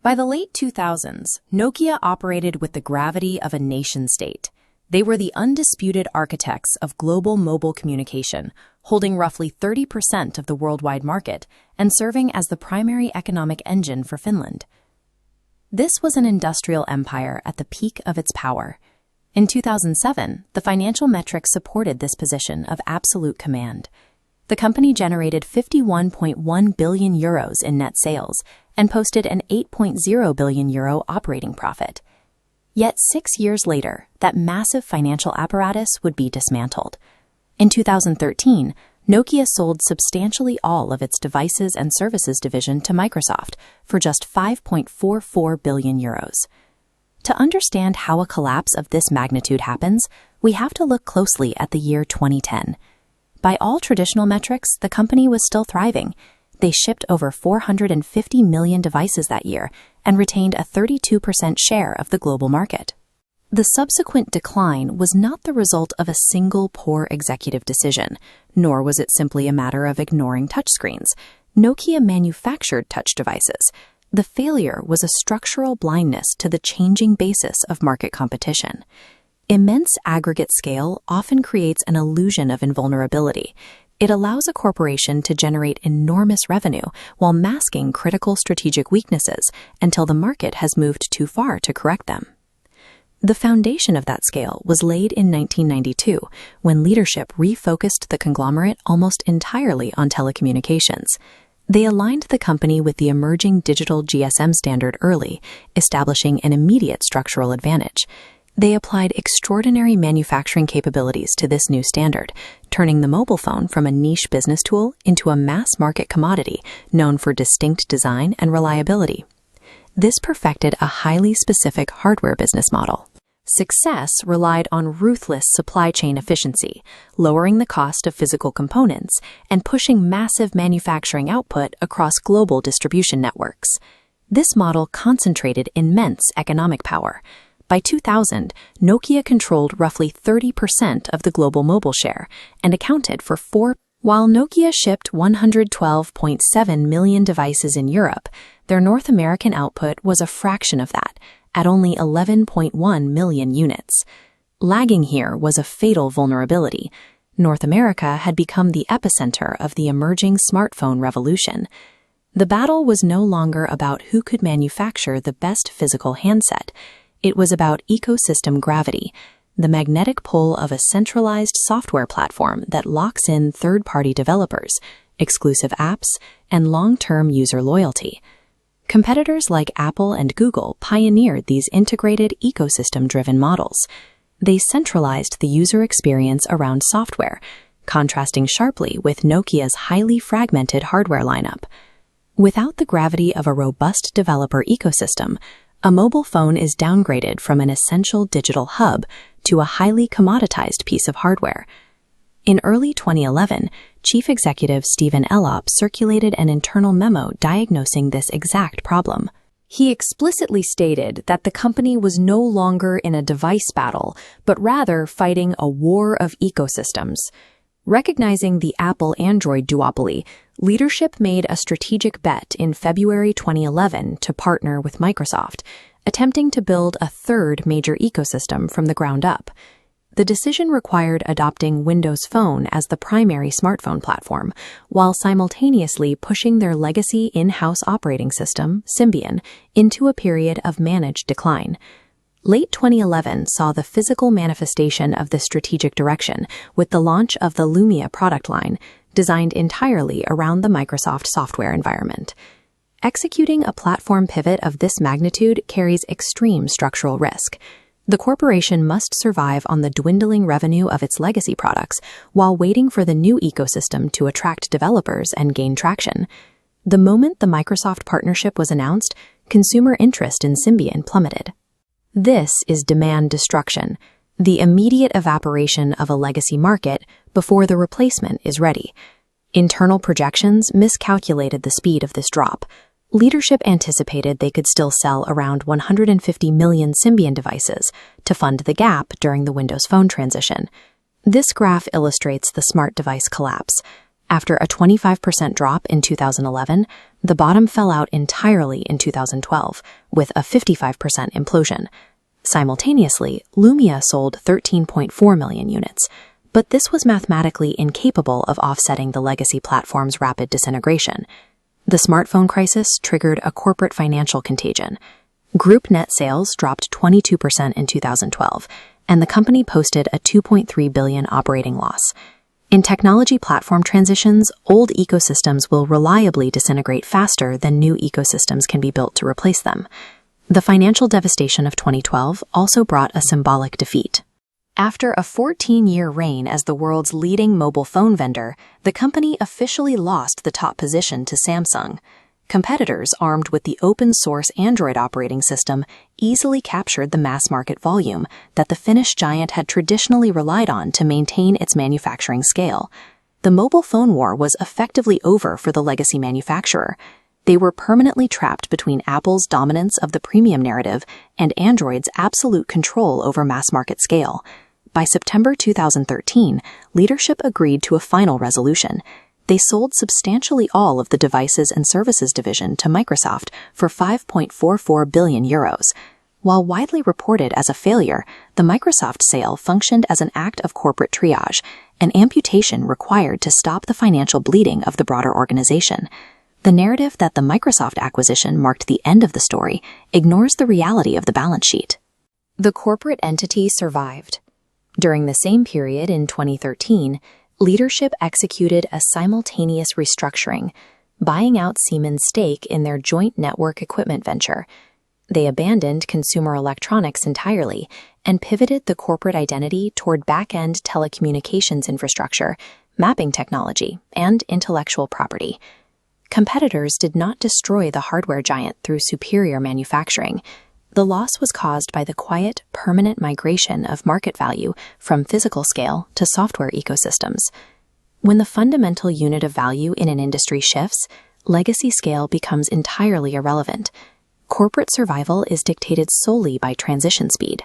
By the late 2000s, Nokia operated with the gravity of a nation-state. They were the undisputed architects of global mobile communication, holding roughly 30% of the worldwide market and serving as the primary economic engine for Finland. This was an industrial empire at the peak of its power. In 2007, the financial metrics supported this position of absolute command. The company generated 51.1 billion euros in net sales and posted an 8.0 billion euro operating profit. Yet 6 years later, that massive financial apparatus would be dismantled. In 2013, Nokia sold substantially all of its devices and services division to Microsoft for just 5.44 billion euros. To understand how a collapse of this magnitude happens, we have to look closely at the year 2010. By all traditional metrics, the company was still thriving. They shipped over 450 million devices that year and retained a 32% share of the global market. The subsequent decline was not the result of a single poor executive decision, nor was it simply a matter of ignoring touchscreens. Nokia manufactured touch devices. The failure was a structural blindness to the changing basis of market competition. Immense aggregate scale often creates an illusion of invulnerability. It allows a corporation to generate enormous revenue while masking critical strategic weaknesses until the market has moved too far to correct them. The foundation of that scale was laid in 1992, when leadership refocused the conglomerate almost entirely on telecommunications. They aligned the company with the emerging digital GSM standard early, establishing an immediate structural advantage. They applied extraordinary manufacturing capabilities to this new standard, turning the mobile phone from a niche business tool into a mass-market commodity known for distinct design and reliability. This perfected a highly specific hardware business model. Success relied on ruthless supply chain efficiency, lowering the cost of physical components and pushing massive manufacturing output across global distribution networks. This model concentrated immense economic power. By 2000, Nokia controlled roughly 30% of the global mobile share and accounted for 4%. While Nokia shipped 112.7 million devices in Europe, their North American output was a fraction of that, at only 11.1 million units. Lagging here was a fatal vulnerability. North America had become the epicenter of the emerging smartphone revolution. The battle was no longer about who could manufacture the best physical handset. It was about ecosystem gravity, the magnetic pull of a centralized software platform that locks in third-party developers, exclusive apps, and long-term user loyalty. Competitors like Apple and Google pioneered these integrated ecosystem-driven models. They centralized the user experience around software, contrasting sharply with Nokia's highly fragmented hardware lineup. Without the gravity of a robust developer ecosystem, a mobile phone is downgraded from an essential digital hub to a highly commoditized piece of hardware. In early 2011, Chief Executive Stephen Elop circulated an internal memo diagnosing this exact problem. He explicitly stated that the company was no longer in a device battle, but rather fighting a war of ecosystems. Recognizing the Apple-Android duopoly, leadership made a strategic bet in February 2011 to partner with Microsoft, attempting to build a third major ecosystem from the ground up. The decision required adopting Windows Phone as the primary smartphone platform, while simultaneously pushing their legacy in-house operating system, Symbian, into a period of managed decline. Late 2011 saw the physical manifestation of this strategic direction with the launch of the Lumia product line, designed entirely around the Microsoft software environment. Executing a platform pivot of this magnitude carries extreme structural risk. The corporation must survive on the dwindling revenue of its legacy products while waiting for the new ecosystem to attract developers and gain traction. The moment the Microsoft partnership was announced, consumer interest in Symbian plummeted. This is demand destruction, the immediate evaporation of a legacy market before the replacement is ready. Internal projections miscalculated the speed of this drop. Leadership anticipated they could still sell around 150 million Symbian devices to fund the gap during the Windows Phone transition. This graph illustrates the smart device collapse. After a 25% drop in 2011, the bottom fell out entirely in 2012, with a 55% implosion. Simultaneously, Lumia sold 13.4 million units, but this was mathematically incapable of offsetting the legacy platform's rapid disintegration. The smartphone crisis triggered a corporate financial contagion. Group net sales dropped 22% in 2012, and the company posted a $2.3 billion operating loss. In technology platform transitions, old ecosystems will reliably disintegrate faster than new ecosystems can be built to replace them. The financial devastation of 2012 also brought a symbolic defeat. After a 14-year reign as the world's leading mobile phone vendor, the company officially lost the top position to Samsung. Competitors armed with the open-source Android operating system easily captured the mass-market volume that the Finnish giant had traditionally relied on to maintain its manufacturing scale. The mobile phone war was effectively over for the legacy manufacturer. They were permanently trapped between Apple's dominance of the premium narrative and Android's absolute control over mass-market scale. By September 2013, leadership agreed to a final resolution. They sold substantially all of the Devices and Services division to Microsoft for €5.44 billion. While widely reported as a failure, the Microsoft sale functioned as an act of corporate triage, an amputation required to stop the financial bleeding of the broader organization. The narrative that the Microsoft acquisition marked the end of the story ignores the reality of the balance sheet. The corporate entity survived. During the same period in 2013, leadership executed a simultaneous restructuring, buying out Siemens' stake in their joint network equipment venture. They abandoned consumer electronics entirely and pivoted the corporate identity toward back-end telecommunications infrastructure, mapping technology, and intellectual property. Competitors did not destroy the hardware giant through superior manufacturing. The loss was caused by the quiet, permanent migration of market value from physical scale to software ecosystems. When the fundamental unit of value in an industry shifts, legacy scale becomes entirely irrelevant. Corporate survival is dictated solely by transition speed.